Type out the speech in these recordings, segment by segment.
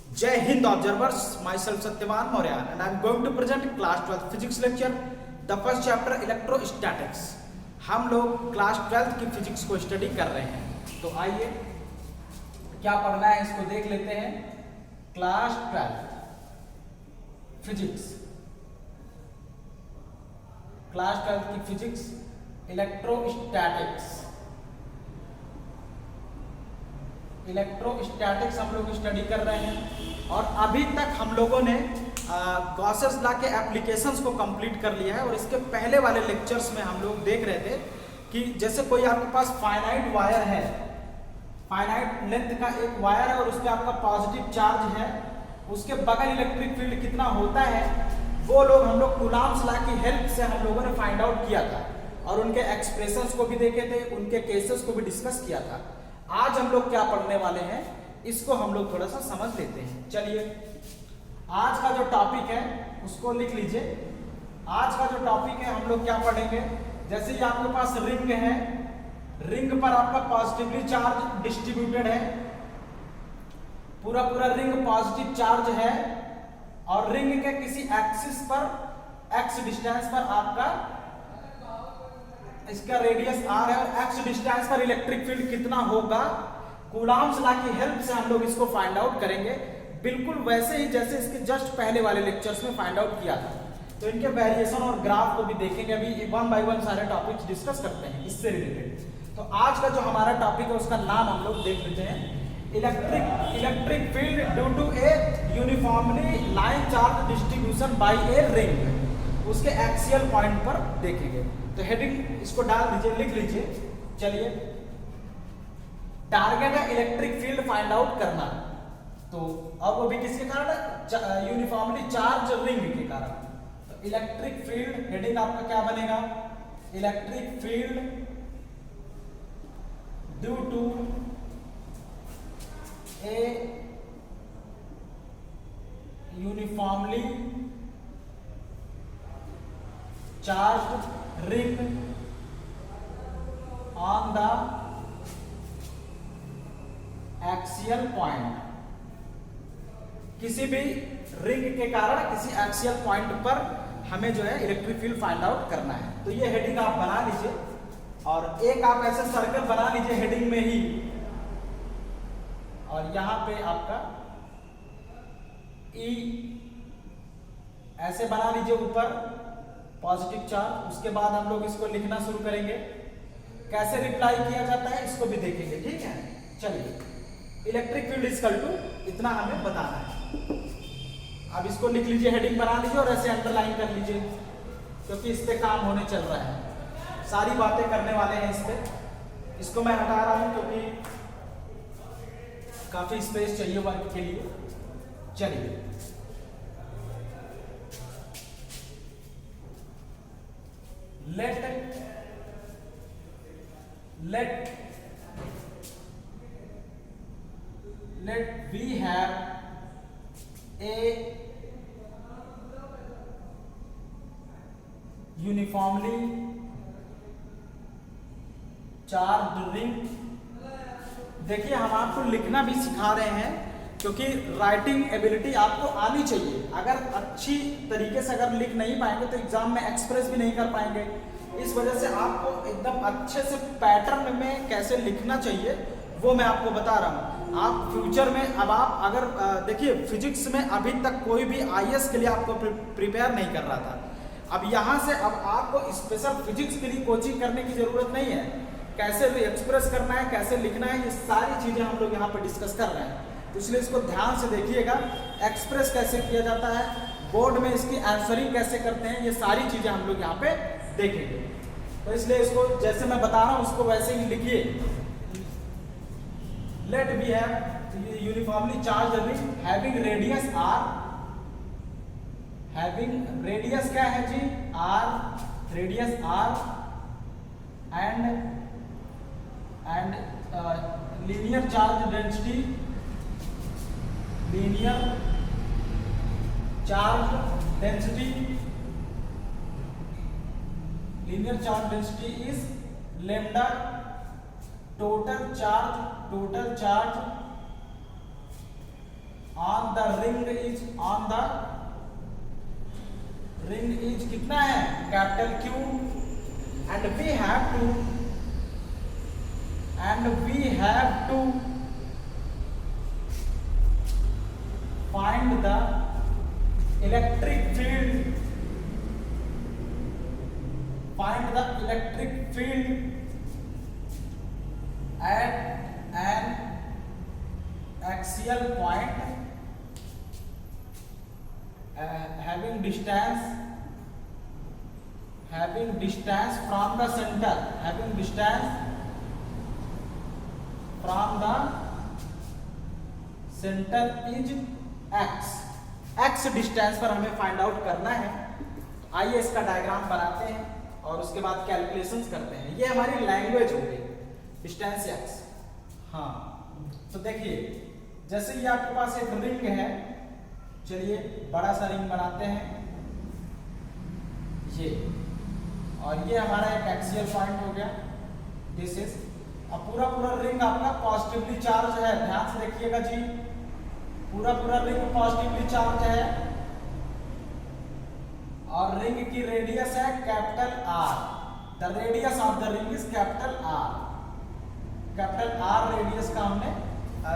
Jai Hind observers, myself Satyavan Maurya and I am going to present class 12th physics lecture, the first chapter electrostatics. हम लोग class 12th की physics को study कर रहे हैं, तो आइए क्या पढ़ना है इसको देख लेते हैं। क्लास 12 फिजिक्स, क्लास 12th की फिजिक्स इलेक्ट्रोस्टैटिक्स हम लोग स्टडी कर रहे हैं और अभी तक हम लोगों ने गॉसेस लॉ के एप्लीकेशंस को कंप्लीट कर लिया है। और इसके पहले वाले लेक्चर्स में हम लोग देख रहे थे कि जैसे कोई आपके पास फाइनाइट वायर है, फाइनाइट लेंथ का एक वायर है और उसके आपका पॉजिटिव चार्ज है, उसके बगल इलेक्ट्रिक फील्ड कितना होता है, वो लोग हम लोग कूलॉम्स लॉ की हेल्प से हम लोगों ने फाइंड आउट किया था और उनके एक्सप्रेशंस को भी देखे थे, उनके केसेस को भी डिस्कस किया था। आज हम लोग क्या पढ़ने वाले हैं इसको हम लोग थोड़ा सा समझ लेते हैं। चलिए आज का जो टॉपिक है उसको लिख लीजिए। आज का जो टॉपिक है हम लोग क्या पढ़ेंगे, जैसे कि आपके पास रिंग है, रिंग पर आपका पॉजिटिवली चार्ज डिस्ट्रीब्यूटेड है, पूरा पूरा रिंग पॉजिटिव चार्ज है और रिंग के किसी एक्सिस पर एक्स डिस्टेंस पर आपका इसका रेडियस r है और x डिस्टेंस पर इलेक्ट्रिक फील्ड कितना होगा, कूलॉम्स लॉ की हेल्प से हम लोग इसको फाइंड आउट करेंगे, बिल्कुल वैसे ही जैसे इसके जस्ट पहले वाले लेक्चर्स में फाइंड आउट किया था। तो इनके वेरिएशन और ग्राफ को भी देखेंगे, अभी वन बाय वन सारे टॉपिक्स डिस्कस करते हैं इससे रिलेटेड। तो आज का जो हमारा टॉपिक है उसका नाम हम लोग देख लेते हैं, electric field due to a uniformly line charge distribution by a ring, उसके एक्सियल पॉइंट पर देखेंगे। तो हेडिंग इसको डाल दीजिए, लिख लीजिए। चलिए टारगेट है इलेक्ट्रिक फील्ड फाइंड आउट करना, तो अब वो भी किसके कारण है, यूनिफॉर्मली चार्ज रिंग के कारण। तो इलेक्ट्रिक फील्ड हेडिंग आपका क्या बनेगा, electric field due to a uniformly charge ring on the axial point, किसी भी रिंग के कारण किसी एक्सियल पॉइंट पर हमें जो है इलेक्ट्रिक फील्ड फाइंड आउट करना है। तो ये हेडिंग आप बना लीजिए और एक आप ऐसे सर्कल बना लीजिए हेडिंग में ही, और यहां पे आपका ई ऐसे बना लीजिए ऊपर पॉजिटिव चार्ज। उसके बाद हम लोग इसको लिखना शुरू करेंगे, कैसे रिप्लाई किया जाता है इसको भी देखेंगे, ठीक है। चलिए इलेक्ट्रिक फील्ड इक्वल टू इतना हमें बताना है। अब इसको लिख लीजिए, हेडिंग बना लीजिए और ऐसे अंडरलाइन कर लीजिए, क्योंकि इस पे काम होने चल रहा है, सारी बातें करने वाले हैं इस पे। इसको मैं हटा रहा हूं क्योंकि काफी स्पेस चाहिए वर्क के लिए। चलिए let we have a uniformly charged ring। देखिए हम आपको लिखना भी सिखा रहे हैं क्योंकि राइटिंग एबिलिटी आपको आनी चाहिए। अगर अच्छी तरीके से अगर लिख नहीं पाएंगे तो एग्जाम में एक्सप्रेस भी नहीं कर पाएंगे। इस वजह से आपको एकदम अच्छे से पैटर्न में कैसे लिखना चाहिए वो मैं आपको बता रहा हूँ। आप फ्यूचर में अब आप अगर देखिए फिजिक्स में अभी तक कोई भी आईएएस के लिए आपको प्रिपेयर नहीं कर रहा था, अब यहाँ से अब आपको स्पेशल फिजिक्स के लिए कोचिंग करने की जरूरत नहीं है। कैसे एक्सप्रेस करना है, कैसे लिखना है, ये सारी चीजें हम लोग यहाँ पे डिस्कस कर रहे हैं, तो इसलिए इसको ध्यान से देखिएगा। एक्सप्रेस कैसे किया जाता है, बोर्ड में इसकी आंसरिंग कैसे करते हैं, ये सारी चीजें हम लोग यहाँ पे देखेंगे। तो इसलिए इसको जैसे मैं बता रहा हूँ उसको वैसे ही लिखिए। Let we have uniformly charge ring having radius r, having radius क्या है जी, r, radius r and linear charge density, linear charge density is lambda total charge on the ring is कितना है capital Q, and we have to find the electric field at an axial point having distance from the center, is x distance पर हमें find out करना है। आइए इसका diagram बनाते हैं और उसके बाद कैलकुलेशंस करते हैं। ये हमारी लैंग्वेज हो गई डिस्टेंस x। हाँ, तो देखिए जैसे ये आपके पास एक रिंग है, चलिए बड़ा सा रिंग बनाते हैं ये, और ये हमारा एक एक्सियल पॉइंट हो गया दिस इज। अब पूरा रिंग आपका पॉजिटिवली चार्ज है, ध्यान से देखिएगा जी, पूरा रिंग पॉजिटिवली चार्ज है और रिंग की रेडियस है capital R। The radius of the ring is capital R radius का हमने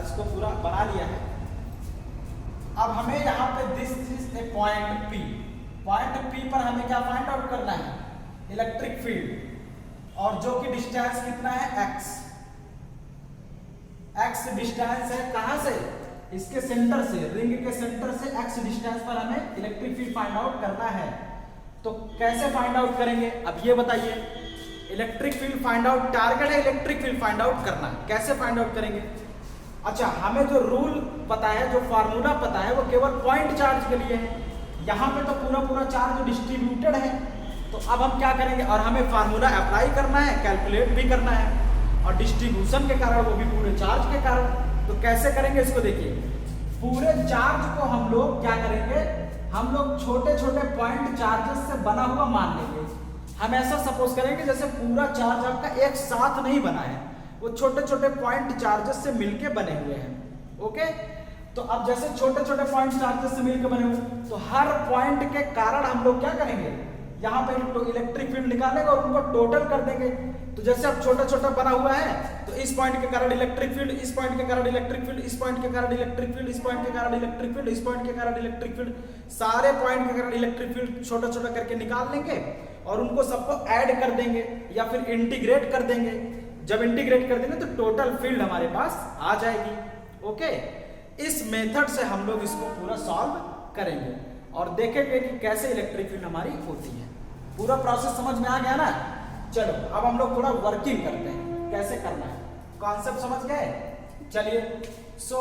इसको पूरा बना लिया है। अब हमें यहाँ पे this is a point P पर हमें क्या फाइंड आउट करना है इलेक्ट्रिक फील्ड, और जो कि डिस्टेंस कितना है x डिस्टेंस है कहां से, इसके सेंटर से, रिंग के सेंटर से x डिस्टेंस पर हमें इलेक्ट्रिक फील्ड फाइंड आउट करना है। तो कैसे फाइंड आउट करेंगे अब ये बताइए। Electric field find out, target है इलेक्ट्रिक फील्ड फाइंड आउट करना, कैसे फाइंड आउट करेंगे। अच्छा, हमें जो रूल पता है, जो फार्मूला पता है, वो केवल पॉइंट चार्ज के लिए है। यहाँ पे तो पूरा चार्ज डिस्ट्रीब्यूटेड है, तो अब हम क्या करेंगे, और हमें फार्मूला अप्लाई करना है, कैलकुलेट भी करना है, और डिस्ट्रीब्यूशन के कारण, वो भी पूरे चार्ज के कारण। तो कैसे करेंगे इसको देखिए। पूरे चार्ज को हम लोग क्या करेंगे, हम लोग छोटे पॉइंट चार्जेस से बना हुआ मान लेंगे। हम ऐसा सपोज करेंगे जैसे पूरा चार्ज आपका एक साथ नहीं बना है, वो छोटे पॉइंट चार्जेस से मिलके बने हुए हैं। ओके, तो अब जैसे छोटे पॉइंट चार्जेस से मिलके बने हुए, तो हर पॉइंट के कारण हम लोग क्या करेंगे, यहाँ पे इलेक्ट्रिक फील्ड निकालेंगे और उनको टोटल कर देंगे। तो जैसे अब छोटा बना हुआ है, तो इस पॉइंट के कारण इलेक्ट्रिक फील्ड, इस पॉइंट के कारण इलेक्ट्रिक फील्ड, इस पॉइंट के कारण इलेक्ट्रिक फील्ड, इस पॉइंट के कारण इलेक्ट्रिक फील्ड, इस पॉइंट के कारण इलेक्ट्रिक फील्ड, सारे पॉइंट के कारण इलेक्ट्रिक फील्ड छोटा करके निकाल लेंगे और उनको सबको ऐड कर देंगे या फिर इंटीग्रेट कर देंगे। जब इंटीग्रेट कर देंगे तो टोटल फील्ड हमारे पास आ जाएगी। ओके, इस मेथड से हम लोग इसको पूरा सॉल्व करेंगे और देखेंगे कि कैसे इलेक्ट्रिक फील्ड हमारी होती है। पूरा प्रोसेस समझ में आ गया ना। चलो अब हम लोग थोड़ा वर्किंग करते हैं, कैसे करना है, कॉन्सेप्ट समझ गए। चलिए, so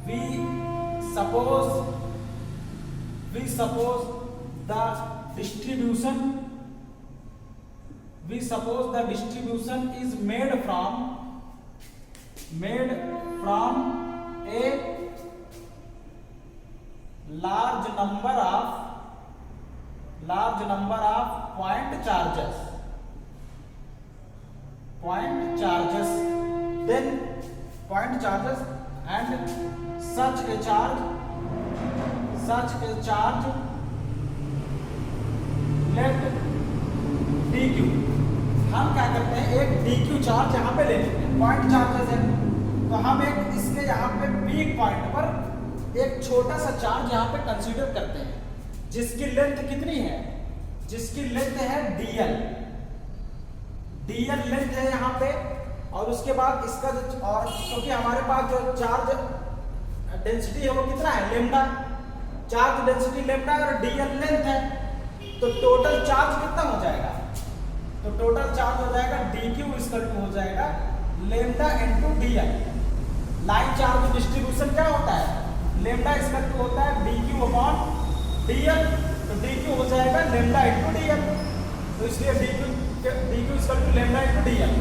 we suppose the distribution is made from a large number of point charges, and such a charge let dq। हम क्या करते हैं, एक dq चार्ज यहाँ पे ले लेते हैं, पॉइंट चार्जेस है, तो हम एक इसके यहाँ पे पीक पॉइंट पर एक छोटा सा चार्ज यहाँ पे कंसीडर करते हैं, जिसकी लेंथ कितनी है, जिसकी लेंथ है dl लेंथ है यहाँ पे। और उसके बाद इसका जो, और क्योंकि हमारे पास जो चार्ज डेंसिटी है वो कितना है, लेमडा, चार्ज डेंसिटी लेमडा और dl लेंथ है, तो टोटल चार्ज कितना हो जाएगा, तो टोटल चार्ज हो जाएगा dq हो जाएगा lambda into dl। Line charge distribution क्या होता है, लेमडा होता है dq अपॉन dl, तो dq हो जाएगा लेमडा इंटू dl, तो इसलिए dq लेमडा इंटू dl।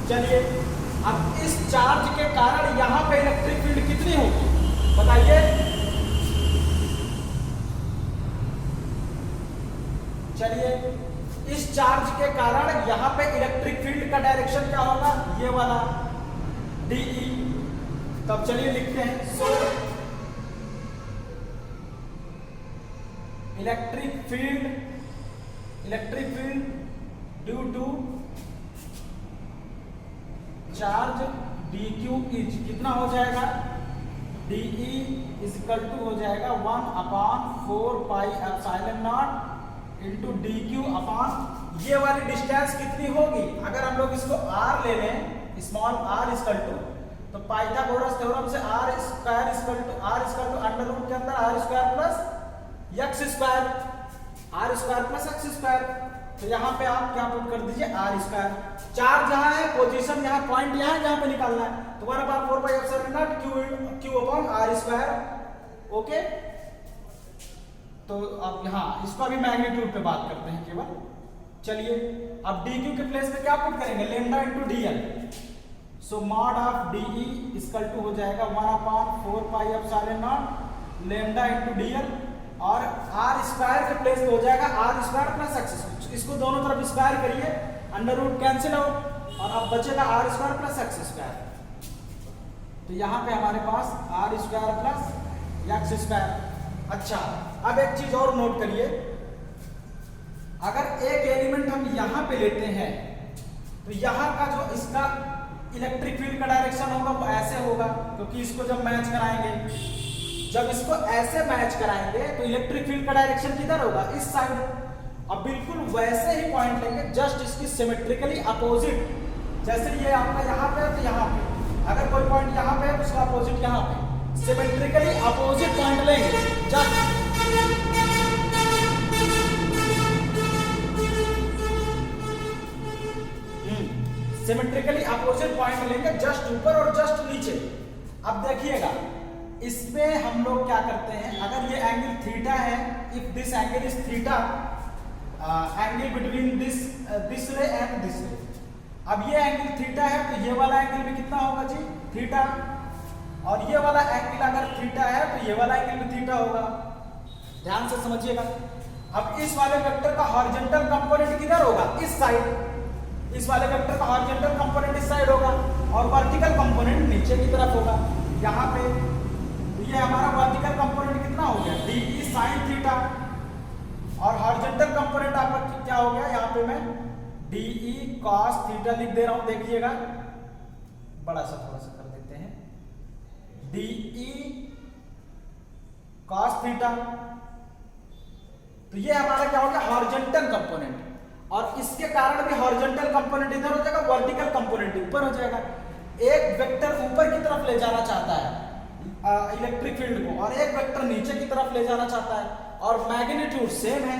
चलिए, अब इस चार्ज के कारण यहाँ पे इलेक्ट्रिक फील्ड कितनी होगी बताइए। चलिए, इस चार्ज के कारण यहाँ पे इलेक्ट्रिक फील्ड का डायरेक्शन क्या होगा, ये वाला, DE। तब चलिए लिखते हैं, so electric field due to charge dq is कितना हो जाएगा, DE इज इक्वल टू हो जाएगा 1/4 pi epsilon not into dq upon ये वाली डिस्टेंस कितनी होगी, अगर हम लोग इसको r ले लें, स्मॉल r इक्वल टू, तो पाइथागोरस थ्योरम से r square equal to under root के अंदर r square plus x square plus x square. तो यहाँ पे आप क्या पुट कर दीजिए, r स्क्वायर। चार्ज जहाँ है, पोजीशन यहाँ, पॉइंट यहाँ है जहाँ पे निकालना है, तो 1/4 pi epsilon not q upon r square. Okay, तो अब यहाँ इसको अभी मैग्नीट्यूड पे बात करते हैं केवल। चलिए अब dq के प्लेस पे क्या पुट करेंगे, lambda into dl। So mod of DE equal to हो जाएगा 1/4 pi epsilon naught lambda into dl, और r स्क्वायर के प्लेस पे हो जाएगा r स्क्वायर प्लस x। इसको दोनों तरफ स्क्वायर करिए, अंडर रूट कैंसिल आउट, और अब बचेगा r square plus x square. तो यहाँ पे हमारे पास r square plus x square. अच्छा, अब एक चीज और नोट करिए, अगर एक एलिमेंट हम यहाँ पे लेते हैं तो यहाँ का जो इसका इलेक्ट्रिक फील्ड का डायरेक्शन होगा वो ऐसे होगा, क्योंकि इसको जब मैच कराएंगे, जब इसको ऐसे मैच कराएंगे तो इलेक्ट्रिक फील्ड का डायरेक्शन किधर होगा, इस साइड। अब बिल्कुल वैसे ही पॉइंट लेंगे, जस्ट इसकी सिमेट्रिकली अपोजिट, जैसे ये आपका यहाँ पे है तो यहाँ पे, अगर कोई पॉइंट यहाँ पे है तो उसका अपोजिट यहाँ पे, सिमेट्रिकली अपोजिट पॉइंट लेंगे, जस्ट सिमेट्रिकली अपोजिट पॉइंट लेंगे, जस्ट ऊपर और जस्ट नीचे। अब देखिएगा, इसमें हम लोग क्या करते हैं, अगर ये एंगल थीटा है, if this angle is theta, angle between this रे एंड दिस रे। अब ये एंगल थीटा है तो ये वाला एंगल भी कितना होगा जी, थीटा, और ये वाला एंगल अगर थीटा है तो ये वाला एंगल भी थीटा होगा। ध्यान से समझिएगा। अब इस वाले वेक्टर का हॉरिजॉन्टल कंपोनेंट किधर होगा, इस साइड। इस वाले वेक्टर का हॉरिजॉन्टल कंपोनेंट इस साइड होगा और वर्टिकल कंपोनेंट नीचे की तरफ होगा, यहाँ पे। तो ये हमारा वर्टिकल कंपोनेंट कितना हो गया, DE sin थीटा, और हॉरिजॉन्टल कंपोनेंट आपका क्या हो गया, यहाँ पे मैं DE cos थीटा लिख दे रहा हूं, देखिएगा बड़ा सा थोड़ा सा कर देते हैं, DE cos थीटा। तो ये हमारा क्या हो गया, हॉरिजॉन्टल कंपोनेंट, और इसके कारण भी हॉरिजॉन्टल कंपोनेंट इधर हो जाएगा, वर्टिकल कंपोनेंट ऊपर हो जाएगा। एक वेक्टर ऊपर की तरफ ले जाना चाहता है इलेक्ट्रिक फील्ड को, और एक वेक्टर नीचे की तरफ ले जाना चाहता है, और मैग्नीट्यूड सेम है।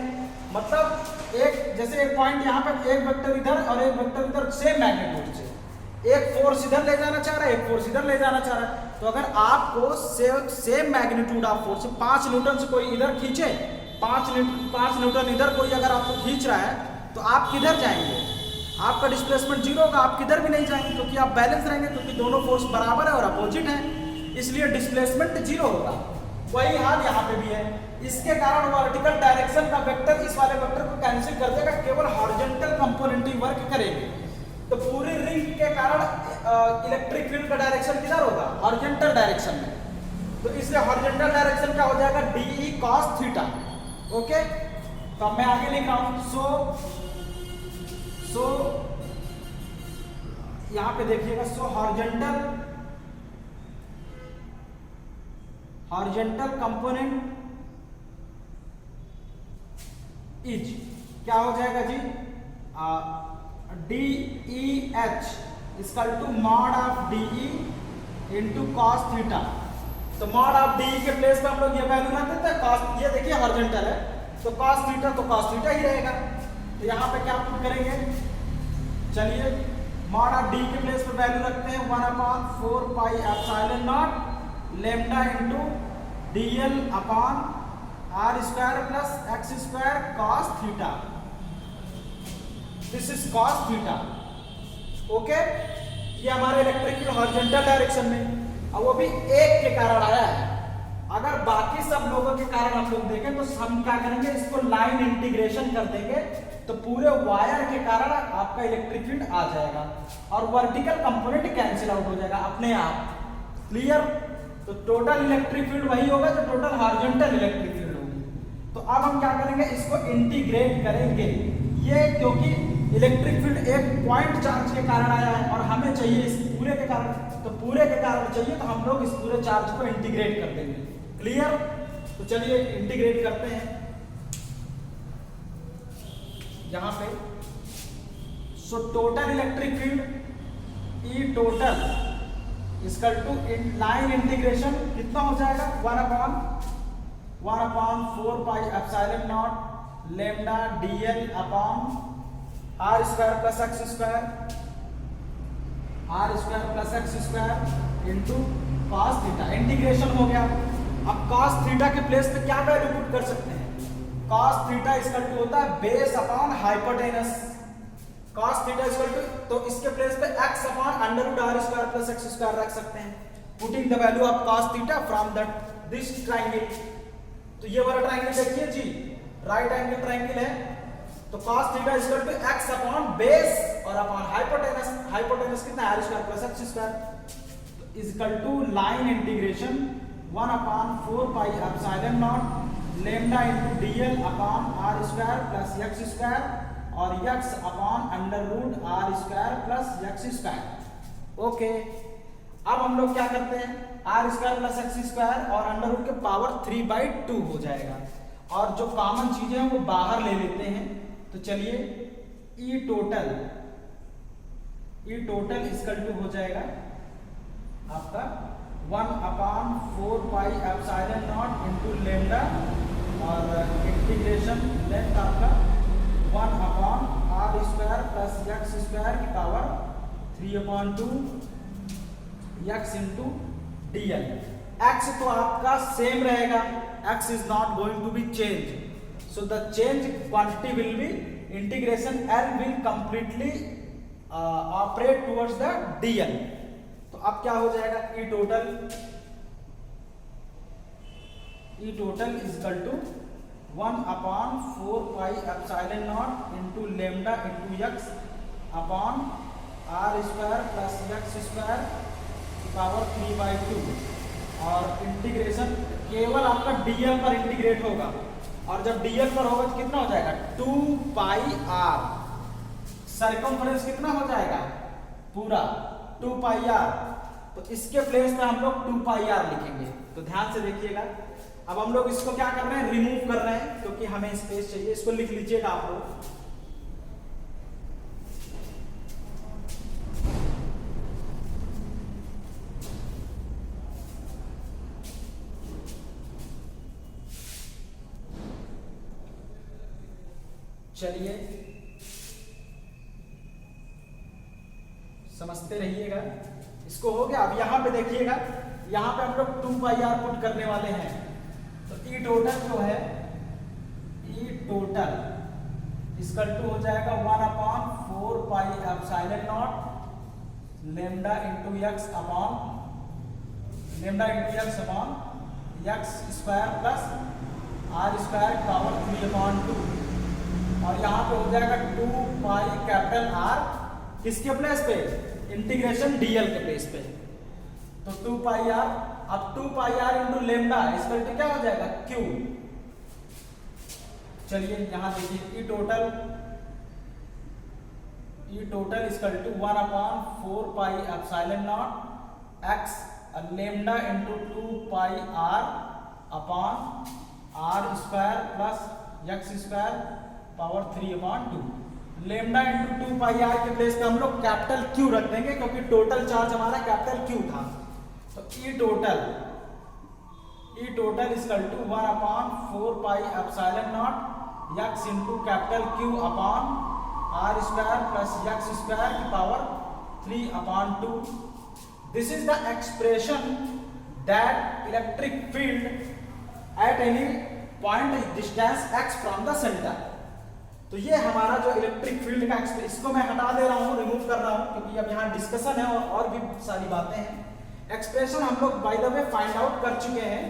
मतलब एक, जैसे एक पॉइंट यहाँ पे, एक वेक्टर इधर और एक वेक्टर इधर, सेम मैग्नीट्यूड से, एक फोर्स इधर ले जाना चाह रहा है, एक फोर्स इधर ले जाना चाह रहा है। तो अगर आपको same magnitude of force 5 Newton से कोई इधर खींचे, 5 न्यूटन इधर कोई अगर आपको खींच रहा है, तो आप किधर जाएंगे, आपका डिस्प्लेसमेंट जीरो होगा, आप किधर भी नहीं जाएंगे, क्योंकि आप बैलेंस रहेंगे, क्योंकि दोनों फोर्स बराबर है और अपोजिट है, इसलिए डिस्प्लेसमेंट जीरो होगा। वही हाल यहाँ पे भी है। इसके कारण वर्टिकल डायरेक्शन का वेक्टर इस वाले वेक्टर को कैंसिल कर देगा, केवल हॉरिजॉन्टल कंपोनेंट ही वर्क करेंगे। तो पूरी रिंग के कारण इलेक्ट्रिक फील्ड का डायरेक्शन किधर होगा, हॉरिजॉन्टल डायरेक्शन में। तो इसलिए हॉरिजॉन्टल डायरेक्शन क्या हो जाएगा, DE cos थीटा। ओके, तो मैं आगे लिख रहा हूं, सो यहां पे देखिएगा, सो हॉरिजॉन्टल कंपोनेंट इज क्या हो जाएगा जी, DEH equal to mod of DE into cos theta. तो मॉड ऑफ DE के प्लेस पे हम लोग ये वैल्यू रख देते हैं, cos, ये देखिए हॉरिजॉन्टल है तो cos थीटा तो cos थीटा ही रहेगा। तो यहाँ पे क्या पुट करेंगे, चलिए मॉड ऑफ D के प्लेस पे वैल्यू रखते हैं 1/4 pi epsilon naught lambda into DL upon R square plus X square cos theta. This is cos theta. Okay, ये हमारे इलेक्ट्रिक फील्ड हॉरिजॉन्टल डायरेक्शन में, और वो भी एक के कारण आया है। अगर बाकी सब लोगों के कारण हम लोग देखें तो हम क्या करेंगे, इसको लाइन इंटीग्रेशन कर देंगे तो पूरे वायर के कारण आपका इलेक्ट्रिक फील्ड आ जाएगा और वर्टिकल कंपोनेंट कैंसिल आउट हो जाएगा अपने आप। क्लियर? तो टोटल इलेक्ट्रिक फील्ड वही होगा जो टोटल हॉरिजॉन्टल इलेक्ट्रिक फील्ड होगी। तो अब हम क्या करेंगे, इसको इंटीग्रेट करेंगे। ये क्योंकि इलेक्ट्रिक फील्ड एक पॉइंट चार्ज के कारण आया है और हमें चाहिए इस पूरे के कारण, तो पूरे के कारण चाहिए तो हम लोग इस पूरे चार्ज को इंटीग्रेट कर देंगे। क्लियर? तो चलिए इंटीग्रेट करते हैं यहां पे। So total electric field E total equal to line integration कितना हो जाएगा, 1/4 pi epsilon naught lambda dl upon r square plus x square into cos theta. Integration हो गया। अब cos थीटा के प्लेस पे क्या वैल्यू पुट कर सकते हैं, cos थीटा इक्वल टू होता है base upon hypotenuse. cos theta equal to, तो इसके प्लेस पे x upon under root r square plus x square रख सकते हैं, putting the value of cos theta from that this triangle. तो ये वाला ट्रायंगल देखिए जी, राइट एंगल ट्रायंगल है। तो cos theta equal to x upon base और अपॉन हाइपोटेनस। हाइपोटेनस कितना है, r square plus x square equal to line integration 1/4 pi epsilon naught lambda into dl upon r square plus x square और x upon under root r square plus x square. Okay, अब हम लोग क्या करते हैं, r square plus x square और under root के power 3/2 हो जाएगा और जो कॉमन चीजें हैं वो बाहर ले लेते हैं। तो चलिए ई टोटल इक्वल टू हो जाएगा आपका 1/4 pi epsilon not into lambda और इंटीग्रेशन लेंथ आपका 1/r square plus x square की power 3/2 x into dl। x तो आपका सेम रहेगा, x is not going to be change, so the change quantity will be integration l will completely operate towards the dl। तो अब क्या हो जाएगा, E total equal to 1/4 pi epsilon not into lambda into x upon r square plus x square power 3/2 और integration केवल आपका dl पर integrate होगा और जब dl पर होगा तो कितना हो जाएगा 2 पाई r। सर्कमफ्रेंस कितना हो जाएगा पूरा 2 पाई r। तो इसके प्लेस में हम लोग 2 पाई r लिखेंगे। तो ध्यान से देखिएगा, अब हम लोग इसको क्या कर रहे हैं, रिमूव कर रहे हैं क्योंकि हमें स्पेस चाहिए। इसको लिख लीजिएगा आप लोग, चलिए समझते रहिएगा। इसको हो गया। अब यहाँ पे देखिएगा, यहाँ पे हम लोग 2 पाई r पुट करने वाले हैं। तो ई टोटल जो है, ई टोटल इसका 2 हो जाएगा 1/4 pi epsilon naught lambda into x upon x square plus r square power 3/2 और यहाँ पे हो जाएगा 2 पाई कैपिटल R किसके प्लेस पे, इंटीग्रेशन dl के प्लेस पे। तो 2 पाई R, अब 2 पाई R इंटू लेमडा इसका क्या हो जाएगा Q। चलिए यहाँ देखिए, E total equal to 1/4 pi epsilon not x lambda into 2 pi R upon R square plus x square power 3/2। Lambda into 2 pi r के प्लेस पे हम लोग कैपिटल Q रख देंगे क्योंकि टोटल चार्ज हमारा कैपिटल Q था। तो E total equal to 1/4 pi epsilon not x into capital Q upon r square plus x square की power 3/2। This is the expression that electric field at any point distance x from the centre. तो ये हमारा जो electric field का expression, इसको मैं हटा दे रहा हूँ, रिमूव कर रहा हूँ क्योंकि अब यहाँ डिस्कशन है और भी सारी बातें हैं। एक्सप्रेशन हम लोग by the way find out कर चुके हैं।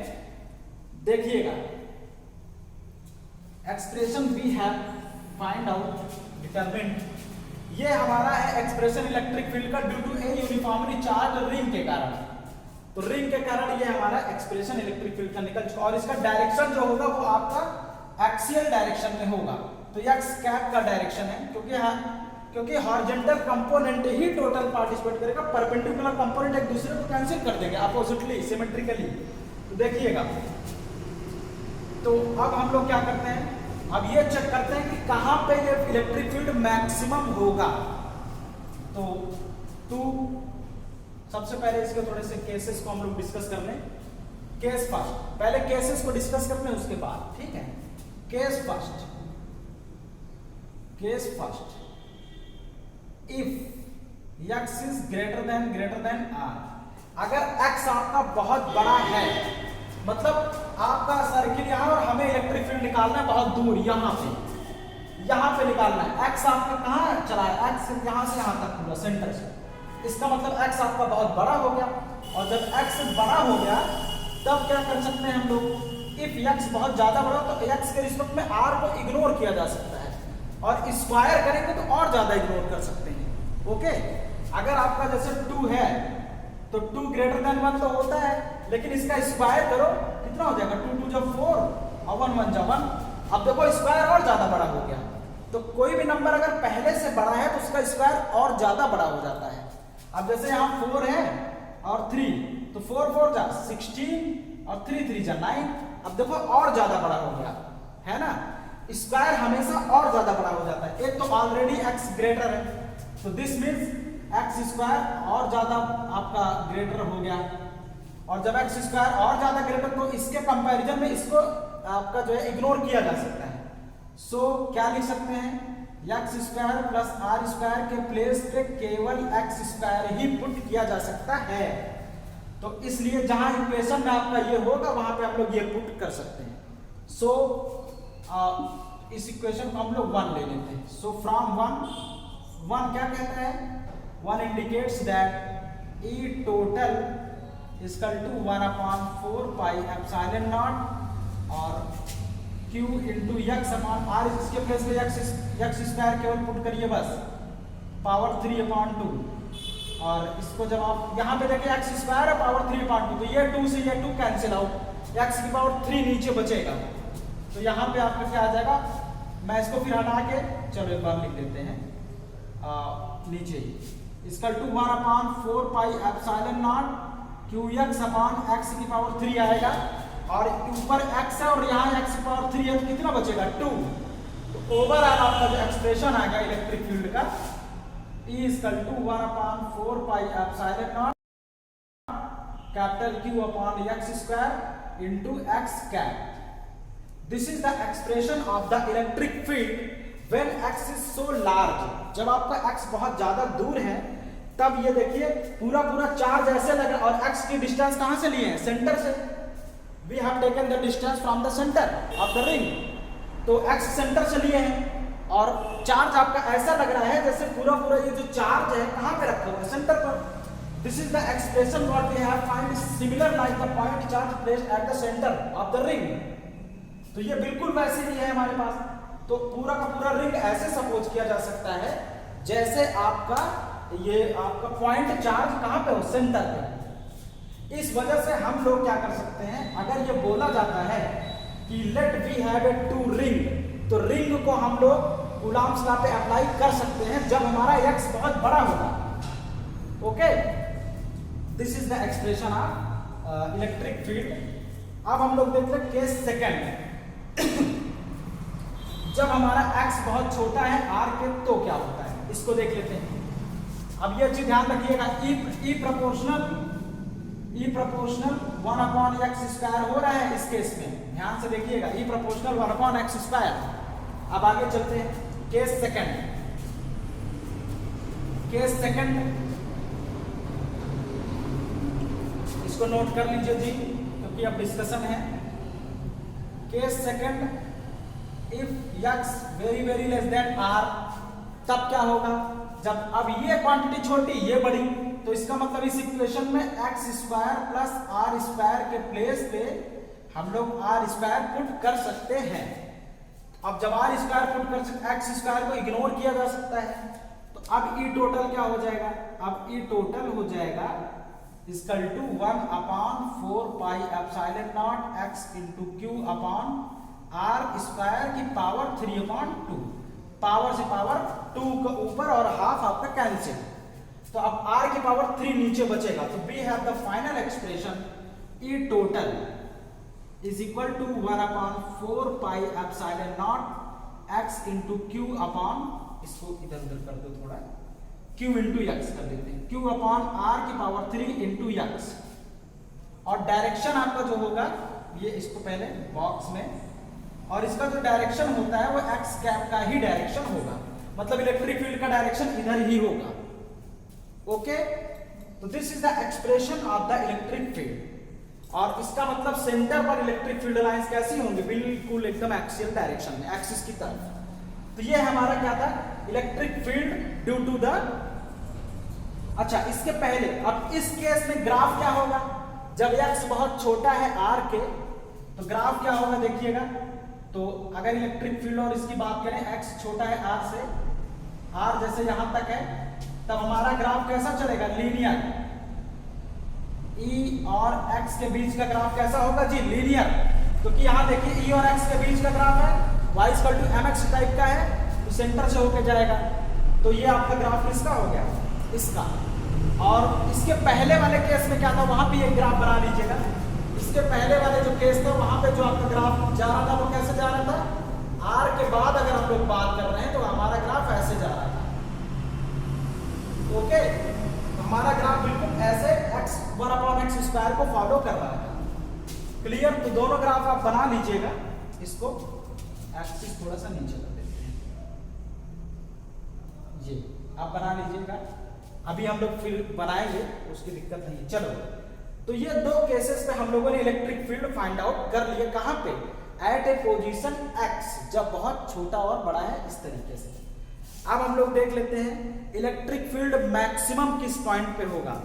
देखिएगा, expression we have find out determine, ये हमारा है एक्सप्रेशन इलेक्ट्रिक फील्ड का due to a uniformly charge ring के कारण। तो रिंग के कारण ये हमारा एक्सप्रेशन इलेक्ट्रिक फील्ड का निकल चुका, और इसका डायरेक्शन जो होगा वो आपका एक्सियल डायरेक्शन में होगा। तो एक्स कैप का डायरेक्शन है, क्योंकि हॉरिजॉन्टल कंपोनेंट ही टोटल पार्टिसिपेट करेगा, परपेंडिकुलर कंपोनेंट एक दूसरे को कैंसिल कर देंगे अपोजिटली सिमेट्रिकली। तो देखिएगा, तो अब हम लोग क्या करते हैं, अब ये चेक करते हैं कि कहां पे ये इलेक्ट्रिक फील्ड मैक्सिमम होगा। तो सबसे पहले इसके थोड़े से केसेस को हम लोग डिस्कस कर लें। केस फर्स्ट, पहले केसेस को डिस्कस करते हैं उसके बाद, ठीक है। Case first, if x is greater than r, अगर x आपका बहुत बड़ा है, मतलब आपका सर्किल यहां और हमें इलेक्ट्रिक फील्ड निकालना है बहुत दूर, यहां पे निकालना है। x आपका कहां चला है, x यहां से यहां तक पूरा सेंटर से, इसका मतलब x आपका बहुत बड़ा हो गया। और जब x बड़ा हो गया तब क्या कर सकते हैं हम लोग, इफ x बहुत ज्यादा बड़ा हो तो x के रिस्पेक्ट में r को इग्नोर किया जा सकता है, और स्क्वायर करेंगे तो और ज्यादा इग्नोर कर सकते हैं। ओके, अगर आपका जैसे 2 है तो 2 ग्रेटर देन 1 तो होता है, लेकिन इसका स्क्वायर करो कितना हो जाएगा, 2 2 जब 4 और 1 1 जब 1। अब देखो स्क्वायर और ज्यादा बड़ा हो गया। तो कोई भी नंबर अगर पहले से बड़ा है तो उसका स्क्वायर और ज्यादा बड़ा हो जाता है। अब जैसे यहाँ 4 है और 3, तो 4 4 जा 16 और 3 3 जा 9। अब देखो और ज्यादा बड़ा हो गया, है ना। स्क्वायर हमेशा और ज्यादा बड़ा हो जाता है। एक तो ऑलरेडी x ग्रेटर है, तो दिस मींस x स्क्वायर और ज्यादा आपका ग्रेटर हो गया, और जब x स्क्वायर और ज्यादा ग्रेटर तो इसके कंपैरिजन में इसको आपका जो है इग्नोर किया जा सकता है। सो क्या लिख सकते हैं, x square plus r square के प्लेस पे केवल x स्क्वायर ही पुट किया जा सकता है। तो इसलिए जहां इक्वेशन में आपका ये होगा वहां पे हम लोग ये पुट कर सकते हैं। सो इस इक्वेशन को हम लोग 1 ले लेते हैं। सो फ्रॉम 1 क्या कहता है, 1 indicates that E total equal to 1/4 pi epsilon not और Q into x upon r, इसके प्लेस में x स्क्वायर केवल पुट करिए बस, पावर 3/2। और इसको जब आप यहाँ पे देखिए x स्क्वायर है पावर 3/2, तो ये 2 से ये 2 कैंसिल आउट, x की पावर 3 नीचे बचेगा। तो यहाँ पे आपका क्या आ जाएगा, मैं इसको फिर हटा के चलो एक बार लिख देते हैं नीचे ही, equal to 1/4 pi epsilon not qx upon x की पावर 3 आएगा, और ऊपर x है और यहाँ x की पावर 3 है, तो कितना बचेगा 2। तो ओवरऑल आपका जो एक्सप्रेशन आ गया इलेक्ट्रिक फील्ड का, E equal to 1/4 pi epsilon naught capital Q upon x square into x cap. This is the expression of the electric field when x is so large। जब आपका x बहुत ज्यादा दूर है तब ये देखिए पूरा चार्ज ऐसे लगा, और x की डिस्टेंस कहां से लिए हैं, सेंटर से। We have taken the distance from the center of the ring। तो x सेंटर से लिए हैं, और चार्ज आपका ऐसा लग रहा है जैसे पूरा ये जो चार्ज है कहां पे रखा हुआ है, सेंटर पर। This is the expression what we have find is similar like the point charge placed at the center of the ring। तो ये बिल्कुल वैसे ही है हमारे पास। तो पूरा का पूरा रिंग ऐसे सपोज किया जा सकता है जैसे आपका ये आपका पॉइंट चार्ज कहां पे हो, सेंटर पे। इस वजह से हम लोग क्या कर सकते हैं, अगर ये बोला जाता है कि let we have a 2 ring, तो रिंग को हम लोग कूलॉम्स लॉ पे अप्लाई कर सकते हैं जब हमारा x बहुत बड़ा होगा। Okay, this is the expression of electric field. अब हम लोग देखते हैं केस सेकंड। जब हमारा x बहुत छोटा है r के, तो क्या होता है, इसको देख लेते हैं। अब ये चीज ध्यान रखिएगा, E प्रोपोर्शनल 1/x स्क्वायर हो रहा है इस केस में, ध्यान से देखिएगा, E प्रोपोर्शनल 1/x स्क्वायर। अब आगे चलते हैं केस सेकंड, इसको नोट कर लीजिए जी क्योंकि अब डिस्कशन है। Case second, if x very less than r, तब क्या होगा, जब अब ये क्वांटिटी छोटी ये बड़ी, तो इसका मतलब इस इक्वेशन में x square plus r square के प्लेस पे हम लोग r स्क्वायर पुट कर सकते हैं। अब जब आर स्क्वायर पुट कर सकते, एक्स स्क्वायर को इग्नोर किया जा सकता है, तो अब ई टोटल क्या हो जाएगा, अब ई टोटल हो जाएगा equal to 1/4 pi epsilon naught x into Q upon r square की पावर 3/2, पावर से पावर 2 का ऊपर और हाफ आपका कैंसिल, तो अब r की पावर 3 नीचे बचेगा, तो we have the final expression E total is equal to 1/4 pi epsilon naught x into Q upon, इसको इधर उधर कर दो थोड़ा, q इंटू एक्स कर देते हैं, q अपॉन r की पावर 3 इंटू एक्स, और डायरेक्शन आपका जो होगा ये, इसको पहले बॉक्स में, और इसका जो डायरेक्शन होता है वो एक्स कैप का ही डायरेक्शन होगा, मतलब इलेक्ट्रिक फील्ड का डायरेक्शन इधर ही होगा। ओके, तो this is the expression of the electric field, और इसका मतलब सेंटर पर इलेक्ट्रिक फील्ड लाइंस कैसी होंगी, बिल्कुल एकदम एक्सियल डायरेक्शन में, एक्सिस की तरफ। तो ये हमारा क्या था, electric field due to the, अच्छा इसके पहले अब इस केस में ग्राफ क्या होगा, जब x बहुत छोटा है r के, तो ग्राफ क्या होगा देखिएगा, तो अगर इलेक्ट्रिक फील्ड और इसकी बात करें, x छोटा है r से, r जैसे यहां तक है, तब हमारा ग्राफ कैसा चलेगा, लीनियर, E और x के बीच का ग्राफ कैसा होगा जी, लीनियर, क्योंकि यहाँ देखिए E और x के बीच का ग्राफ है, y equal to mx type का है, तो सेंटर से होकर जाएगा, तो ये आपका ग्राफ किसका हो गया, इसका। और इसके पहले वाले केस में क्या था, वहां भी एक ग्राफ बना लीजिएगा, इसके पहले वाले जो केस था वहां पे जो आपका ग्राफ जा रहा था वो कैसे जा रहा था, r के बाद अगर हम लोग बात कर रहे हैं तो हमारा ग्राफ ऐसे जा रहा था। ओके, हमारा ग्राफ बिल्कुल ऐसे x 1/x स्क्वायर को फॉलो कर रहा है। क्लियर, तो दोनों ग्राफ आप बना लीजिएगा, इसको एक्सिस थोड़ा सा नीचे कर देते हैं, ये आप बना लीजिएगा, अभी हम लोग फिर बनाएंगे, उसकी दिक्कत नहीं है। चलो, तो ये दो केसेस पे हम लोगों ने इलेक्ट्रिक फील्ड फाइंड आउट कर लिए, कहां पे, एट ए पोजीशन x, जब बहुत छोटा और बड़ा है, इस तरीके से। अब हम लोग देख लेते हैं इलेक्ट्रिक फील्ड मैक्सिमम किस पॉइंट पे होगा,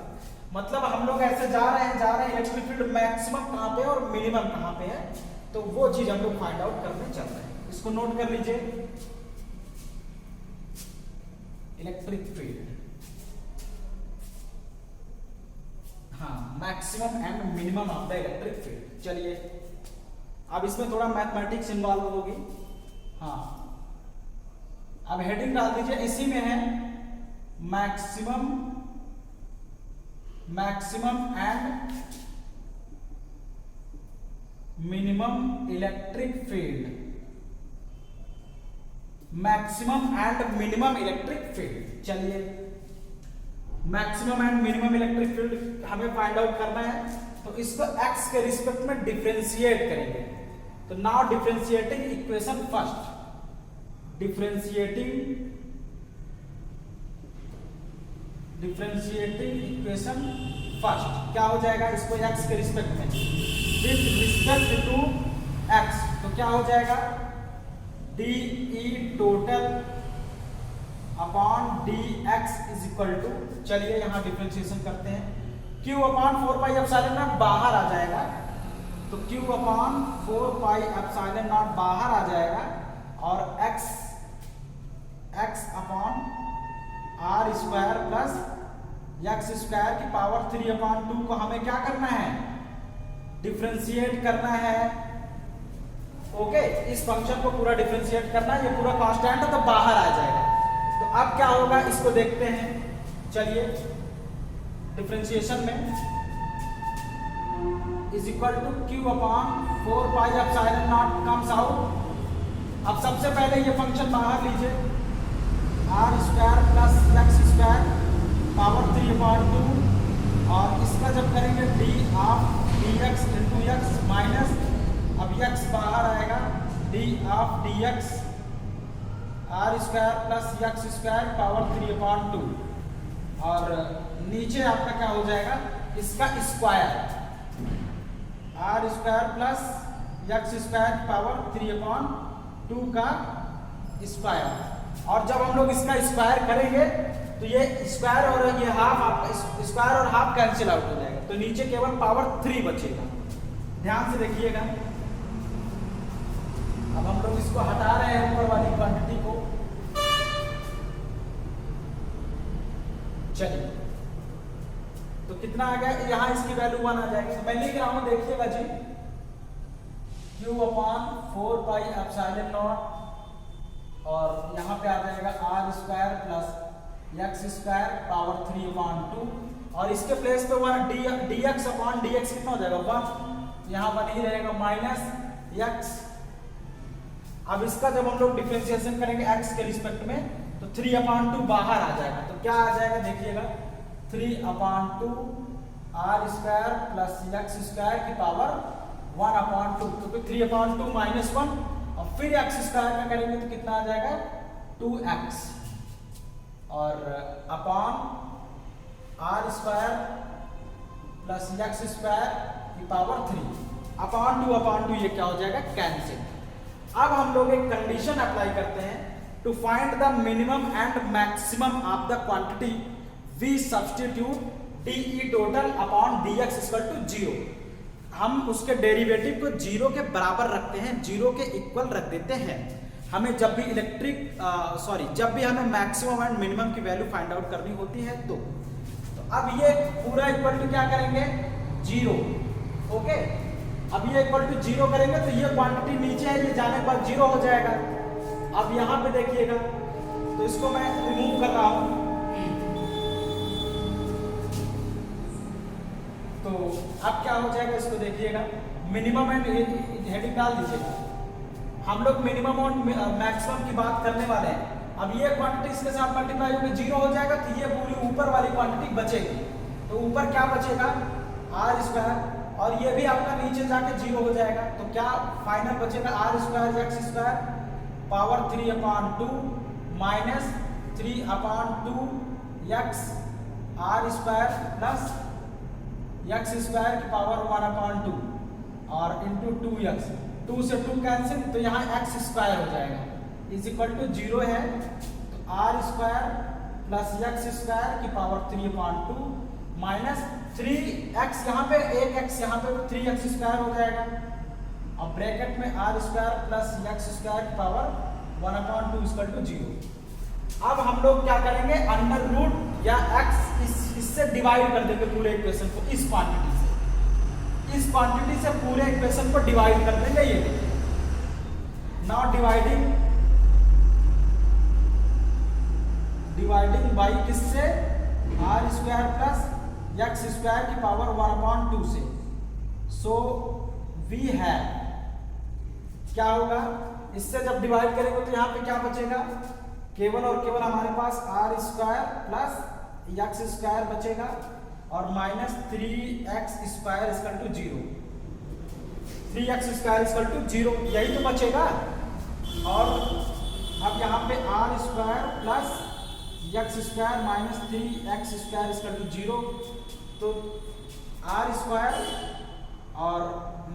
मतलब हम लोग ऐसे जा रहे हैं इलेक्ट्रिक फील्ड मैक्सिमम कहां पे और मिनिमम कहां पे है, तो वो चीज हम लोग फाइंड आउट करने चल रहे हैं। इसको नोट कर लीजिए, इलेक्ट्रिक फील्ड, हाँ, maximum and minimum of the electric field. चलिए, अब इसमें थोड़ा मैथमेटिक्स इन्वॉल्व होगी, हाँ, अब हेडिंग डाल दीजिए, इसी में है maximum and minimum electric field, maximum and minimum electric field. चलिए, maximum and minimum electric field हमें फाइंड आउट करना है, तो इसको x के रिस्पेक्ट में डिफरेंशिएट करेंगे। तो now differentiating equation first, differentiating equation first, क्या हो जाएगा, इसको x के रिस्पेक्ट में, विद रिस्पेक्ट टू x, तो क्या हो जाएगा, dE total upon dx is equal to, चलिए यहाँ डिफरेंशिएशन करते हैं, q upon 4 pi epsilon naught बाहर आ जाएगा, तो q upon 4 pi epsilon naught बाहर आ जाएगा, और x upon r square plus x square की पावर 3/2 को हमें क्या करना है, डिफरेंशिएट करना है। ओके, इस फंक्शन को पूरा डिफरेंशिएट करना है, ये पूरा कांस्टेंट है तो बाहर आ जाएगा। तो अब क्या होगा, इसको देखते हैं, चलिए, डिफरेंशिएशन में is equal to q upon 4 pi epsilon naught comes out. अब सबसे पहले ये फंक्शन बाहर लीजिए, r square plus x square power 3/2, और इसका जब करेंगे d of dx into x minus, अब x बाहर आएगा, d of dx r square plus x square power 3/2, और नीचे आपका क्या हो जाएगा, इसका square, r square plus x square power 3/2 का स्क्वायर। और जब हम लोग इसका स्क्वायर करेंगे तो ये स्क्वायर और ये हाफ, आपका स्क्वायर और हाफ कैंसिल आउट हो जाएगा, तो नीचे केवल पावर 3 बचेगा। ध्यान से देखिएगा, अब हम लोग इसको हटा रहे हैं ऊपर वाली क्वांटिटी को। चलिए, तो कितना आ गया, यहाँ इसकी वैल्यू 1 आ जाएगी। तो मैं लिख रहा हूं, देखिएगा जी, Q/4πε0 और यहाँ पे आ जाएगा r² प्लस x² पावर 3/2 और इसके प्लेस पे 1 dx/dx कितना हो जाएगा 1, यहाँ 1 ही रहेगा माइनस x। अब इसका जब हम लोग डिफरेंशिएशन करेंगे x के रिस्पेक्ट में तो 3/2 बाहर आ जाएगा। तो क्या आ जाएगा देखिएगा, 3/2 r² प्लस x² की पावर 1/2, तो 3/2 माइनस 1 और फिर x² का करेंगे तो कितना आ जाएगा 2x और अपॉन r² प्लस x² की पावर 3/2 ये क्या हो जाएगा कैंसिल। अब हम लोग एक कंडीशन अप्लाई करते हैं, to find the minimum and maximum of the quantity we substitute dE total upon dx equal to 0। हम उसके डेरिवेटिव को 0 के बराबर रखते हैं, 0 के इक्वल रख देते हैं। हमें जब भी जब भी हमें मैक्सिमम एंड मिनिमम की वैल्यू फाइंड आउट करनी होती है तो अब ये पूरा इक्वल टू क्या करेंगे 0। ओके, अब ये इक्वल टू 0 करेंगे तो ये क्वांटिटी नीचे है, ये जाने के बाद 0 हो जाएगा। अब यहाँ पे देखिएगा, तो इसको मैं रिमूव कर रहा हूँ, तो अब क्या हो जाएगा इसको देखिएगा, मिनिमम एंड हेडिंग डाल दीजिएगा। हम लोग मिनिमम और मैक्सिमम की बात करने वाले हैं। अब ये क्वांटिटी इसके साथ मल्टीप्लाई होकर 0 हो जाएगा तो ये पूरी ऊपर वाली क्वांटिटी बचेगी। तो ऊपर क्या बचेगा r² और ये भी आपका नीचे जाके 0 हो जाएगा। तो क्या फाइनल बचेगा r² x² power 3/2 minus 3/2 x r² plus x² की पावर 1/2 और इंटू 2x, 2 से 2 कैंसिल तो यहाँ x² हो जाएगा इज इक्वल टू 0 है। तो r² प्लस x² की पावर 3/2 माइनस 3x, यहाँ पे एक x यहाँ पे तो 3x² हो जाएगा और ब्रैकेट में r² प्लस x² की पावर 1/2 इक्वल टू 0। अब हम लोग क्या करेंगे, अंडर रूट या x इससे डिवाइड कर देंगे पूरे इक्वेशन को, इस क्वांटिटी से पूरे इक्वेशन को डिवाइड कर देंगे। ये नाउ डिवाइडिंग बाई किससे, r² प्लस x² की पावर 1/2 से। सो वी हैव, क्या होगा इससे जब डिवाइड करेंगे तो यहाँ पे क्या बचेगा, केवल और केवल हमारे पास r² प्लस x² बचेगा और minus 3x² equal to 0, 3x² equal to 0 यही तो बचेगा। और अब यहाँ पे r² plus x² minus 3x² equal to 0, तो r² और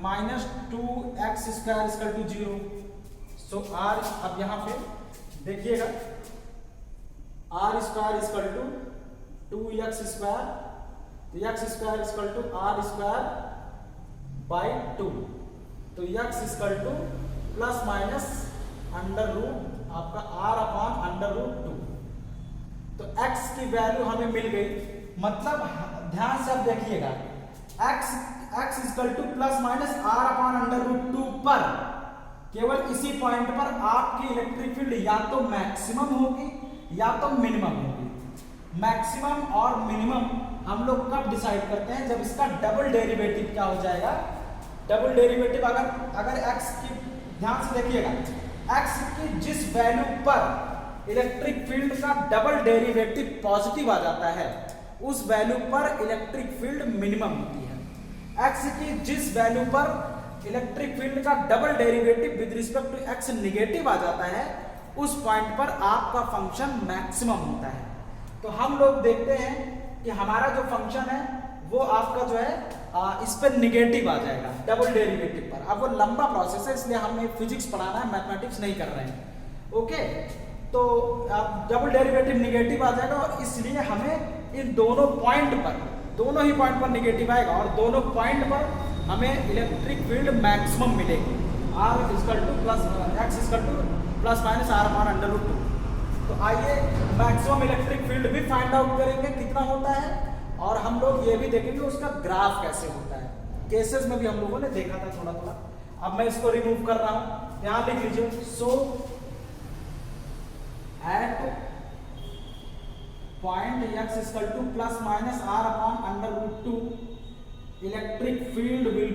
minus 2x² equal to 0। So r, अब यहाँ पे देखिएगा r² इक्वल टू 2x², तो x² इक्वल टू r²/2, तो x equal to plus minus under root आपका r/√2। तो x की वैल्यू हमें मिल गई, मतलब ध्यान से अब देखिएगा x equal to plus minus r/√2 पर केवल इसी पॉइंट पर आपकी इलेक्ट्रिक फील्ड या तो मैक्सिमम होगी या तो मिनिमम होगी। मैक्सिमम और मिनिमम हम लोग कब डिसाइड करते हैं, जब इसका डबल डेरिवेटिव क्या हो जाएगा, डबल डेरिवेटिव अगर x की, ध्यान से देखिएगा, x की जिस वैल्यू पर इलेक्ट्रिक फील्ड का डबल डेरिवेटिव पॉजिटिव आ जाता है उस वैल्यू पर इलेक्ट्रिक फील्ड मिनिमम होती है। x की जिस वैल्यू पर इलेक्ट्रिक फील्ड का double derivative with respect to x negative आ जाता है उस पॉइंट पर आपका फंक्शन मैक्सिमम होता है। तो हम लोग देखते हैं कि हमारा जो फंक्शन है वो आपका जो है इस पर निगेटिव आ जाएगा डबल डेरिवेटिव पर। अब वो लंबा प्रोसेस है इसलिए हमें फिजिक्स पढ़ाना है, मैथमेटिक्स नहीं कर रहे हैं। ओके, तो डबल डेरिवेटिव निगेटिव आ जाएगा और इसलिए हमें इन दोनों पॉइंट पर, दोनों ही पॉइंट पर निगेटिव आएगा और दोनों पॉइंट पर हमें इलेक्ट्रिक फील्ड मैक्सिमम मिलेगी। R equal to plus x equal to plus minus r upon under root 2। तो आइए मैक्सिमम इलेक्ट्रिक फील्ड भी फाइंड आउट करेंगे कितना होता है, और हम लोग ये भी देखेंगे उसका ग्राफ कैसे होता है। केसेस में भी हम लोगों ने देखा था थोड़ा थोड़ा। अब मैं इसको रिमूव कर रहा हूं, यहां लिख लीजिए। So at point x equal to plus minus r upon under root 2 electric field will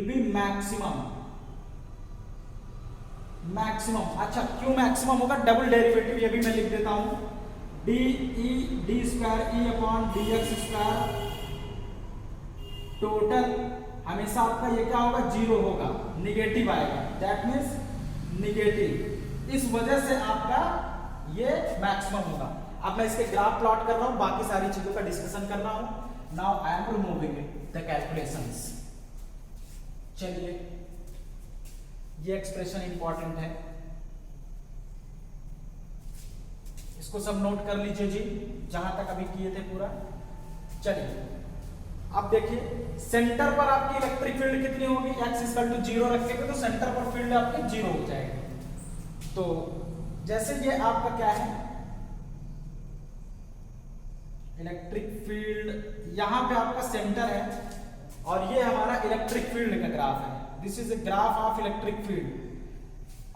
be maximum. अच्छा, क्यों मैक्सिमम होगा? डबल डेरिवेटिव ये भी मैं लिख देता हूं, डी स्क्वायर ई upon D x square total हमेशा आपका ये क्या होगा? जीरो होगा, निगेटिव आएगा, दैट मीन्स निगेटिव। इस वजह से आपका ये मैक्सिमम होगा। अब मैं इसके ग्राफ प्लॉट कर रहा हूं, बाकी सारी चीजों का डिस्कशन कर रहा हूं। Now I am removing the calculations. चलिए, ये एक्सप्रेशन इंपॉर्टेंट है, इसको सब नोट कर लीजिए जी, जहां तक अभी किए थे पूरा। चलिए अब देखिए, सेंटर पर आपकी इलेक्ट्रिक फील्ड कितनी होगी? x इक्वल टू 0 रखेंगे तो सेंटर पर फील्ड आपकी 0 हो जाएगी। तो जैसे ये आपका क्या है, इलेक्ट्रिक फील्ड यहां पे आपका सेंटर है, और ये हमारा इलेक्ट्रिक फील्ड का ग्राफ है। This is a graph of electric field,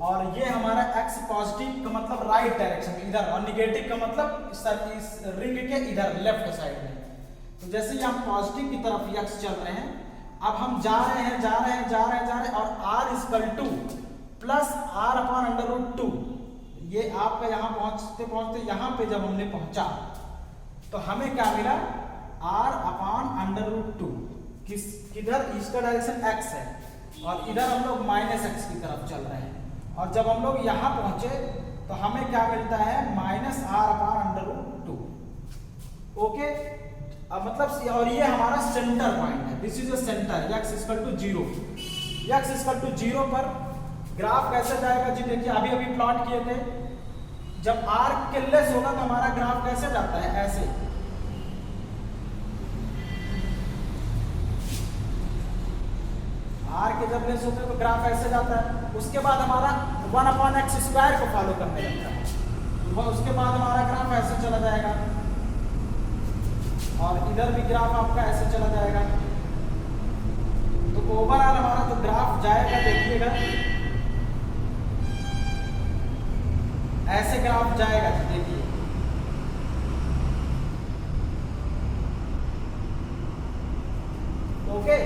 और ये हमारा x पॉजिटिव का मतलब राइट डायरेक्शन में इधर, और निगेटिव का मतलब इस रिंग के इधर लेफ्ट साइड में। तो जैसे ये हम पॉजिटिव की तरफ x चल रहे हैं, अब हम जा रहे हैं, और r equal to plus r upon under root 2। ये आपका यहाँ पहुंचते यहाँ पे जब हमने पहुंचा तो हमें क्या मिला? r upon under root 2। किधर? इसका डायरेक्शन x है, और इधर हम लोग माइनस x की तरफ चल रहे हैं, और जब हम लोग यहाँ पहुंचे तो हमें क्या मिलता है? Minus r upon under root 2। Okay, अब मतलब, और ये हमारा सेंटर पॉइंट है, this is a center, x equal to 0। x equal to 0 पर ग्राफ कैसे जाएगा जी? देखिए, अभी प्लॉट किए थे, जब r किललेस होगा तो हमारा ग्राफ कैसे जाता है? ऐसे। r के जब लेस होते हैं तो ग्राफ ऐसे जाता है। उसके बाद हमारा 1 अपॉन एक्स स्क्वायर को फॉलो करने लगता है, उसके बाद हमारा ग्राफ ऐसे चला जाएगा, और इधर भी ग्राफ आपका ऐसे चला जाएगा। तो ओवरऑल हमारा जो ग्राफ जाएगा, देखिएगा ऐसे ग्राफ जाएगा, देखिए। ओके,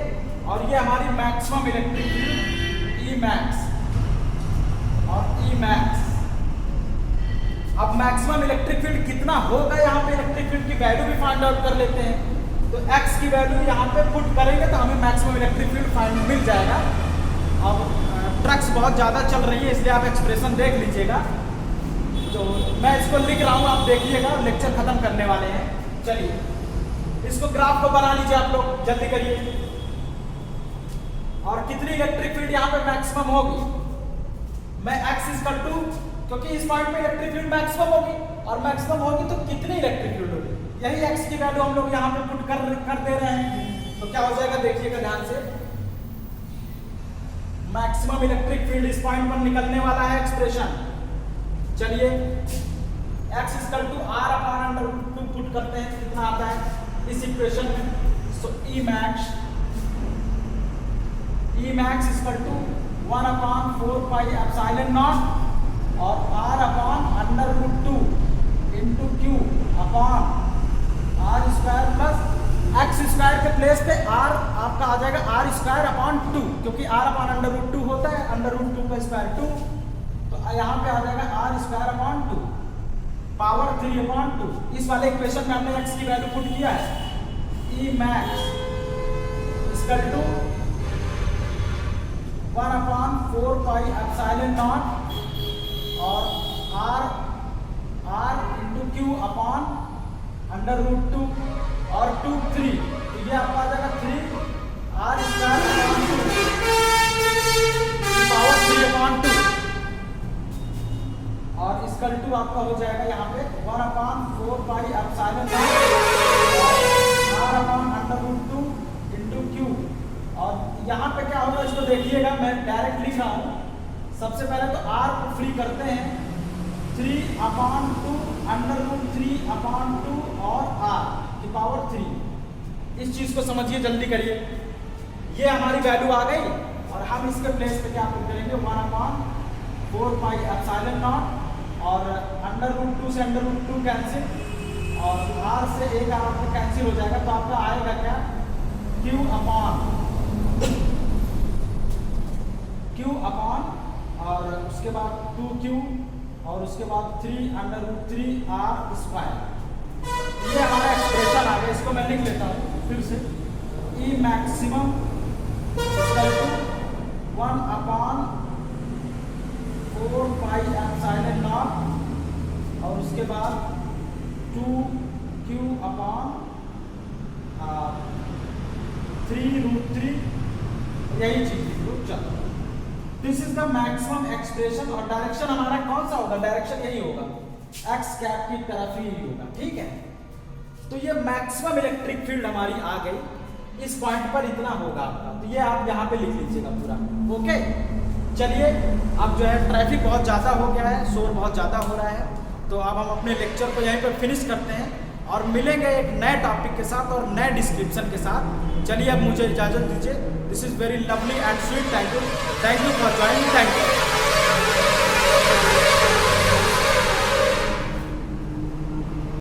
और ये हमारी maximum electric field E max और ई मैक्स। अब मैक्सिमम इलेक्ट्रिक फील्ड कितना होगा, यहाँ पे इलेक्ट्रिक फील्ड की वैल्यू भी फाइंड आउट कर लेते हैं। तो x की वैल्यू यहाँ पे पुट करेंगे तो हमें मैक्सिमम इलेक्ट्रिक फील्ड फाइंड मिल जाएगा। अब ट्रक्स बहुत ज़्यादा चल रही है, इसलिए आप एक्सप्रेशन देख लीजिएगा। तो मैं इसको लिख रहा हूँ, आप देखिएगा, लेक्चर खत्म करने वाले हैं। चलिए, इसको ग्राफ को बना लीजिए आप लोग, जल्दी करिए। और कितनी इलेक्ट्रिक फील्ड यहाँ पे मैक्सिमम होगी? मैं x इक्वल टू, क्योंकि इस पॉइंट पे इलेक्ट्रिक फील्ड मैक्सिमम होगी, और मैक्सिमम होगी तो कितनी इलेक्ट्रिक फील्ड होगी? यही x की वैल्यू हम लोग यहाँ पे पुट कर दे रहे हैं। तो क्या हो जाएगा? देखिएगा ध्यान से, मैक्सिमम इलेक्ट्रिक फील्ड इस पॉइंट पर निकलने वाला है एक्सप्रेशन। चलिए, x equal to r upon under root 2 put करते हैं, कितना आता है इस इक्वेशन में? So E max equal to 1 upon 4 pi epsilon not और r upon under root 2 into Q upon r square plus x square के प्लेस पे r आपका आ जाएगा r स्क्वायर अपॉन 2, क्योंकि r अपॉन अंडर रूट 2 होता है, under root 2 का square 2, तो यहाँ पे आ जाएगा r square upon 2 power 3 upon 2। इस वाले इक्वेशन में हमने x की वैल्यू पुट किया है, E max equal to 1 upon 4 pi epsilon not और r into Q upon under root 2 और 2 3, तो ये आपका आ जाएगा 3 r square upon 2 power 3 upon 2, और इसका 2 आपका हो जाएगा यहाँ पे 1 upon 4 pi epsilon naught r upon under root 2 और यहाँ पे क्या होगा इसको देखिएगा, मैं डायरेक्ट लिख रहा हूँ। सबसे पहले तो r को फ्री करते हैं, 3/2 √3/2 और r की पावर 3। इस चीज़ को समझिए, जल्दी करिए। ये हमारी वैल्यू आ गई और हम इसके प्लेस पे क्या पुट करेंगे, 1/4 पाई एप्सिलॉन नॉट और √2 से √2 कैंसिल और r से एक r आपका कैंसिल हो जाएगा, तो आपका आएगा क्या, q अपॉन और उसके बाद 2q और उसके बाद 3√3r²। ये हमारा एक्सप्रेशन आ गया। इसको मैं लिख लेता हूँ फिर से, E maximum 1/4 pi epsilon not और उसके बाद 2q अपॉन 3√3, यही चीज रुक जाता। This is the maximum expression और डायरेक्शन हमारा कौन सा होगा, डायरेक्शन यही होगा, एक्स कैप की तरफ ही होगा, ठीक है। तो ये मैक्सिमम इलेक्ट्रिक फील्ड हमारी आ गई, इस पॉइंट पर इतना होगा आपका, तो ये आप यहाँ पे लिख लीजिएगा पूरा, ओके। चलिए अब जो है ट्रैफिक बहुत ज़्यादा हो गया है, शोर बहुत ज़्यादा हो रहा है, तो अब हम अपने लेक्चर को यहीं पर फिनिश करते हैं और मिलेंगे एक नए टॉपिक के साथ और नए डिस्क्रिप्शन के साथ। चलिए अब मुझे इजाज़त दीजिए। This is very lovely and sweet, thank you for joining, thank you.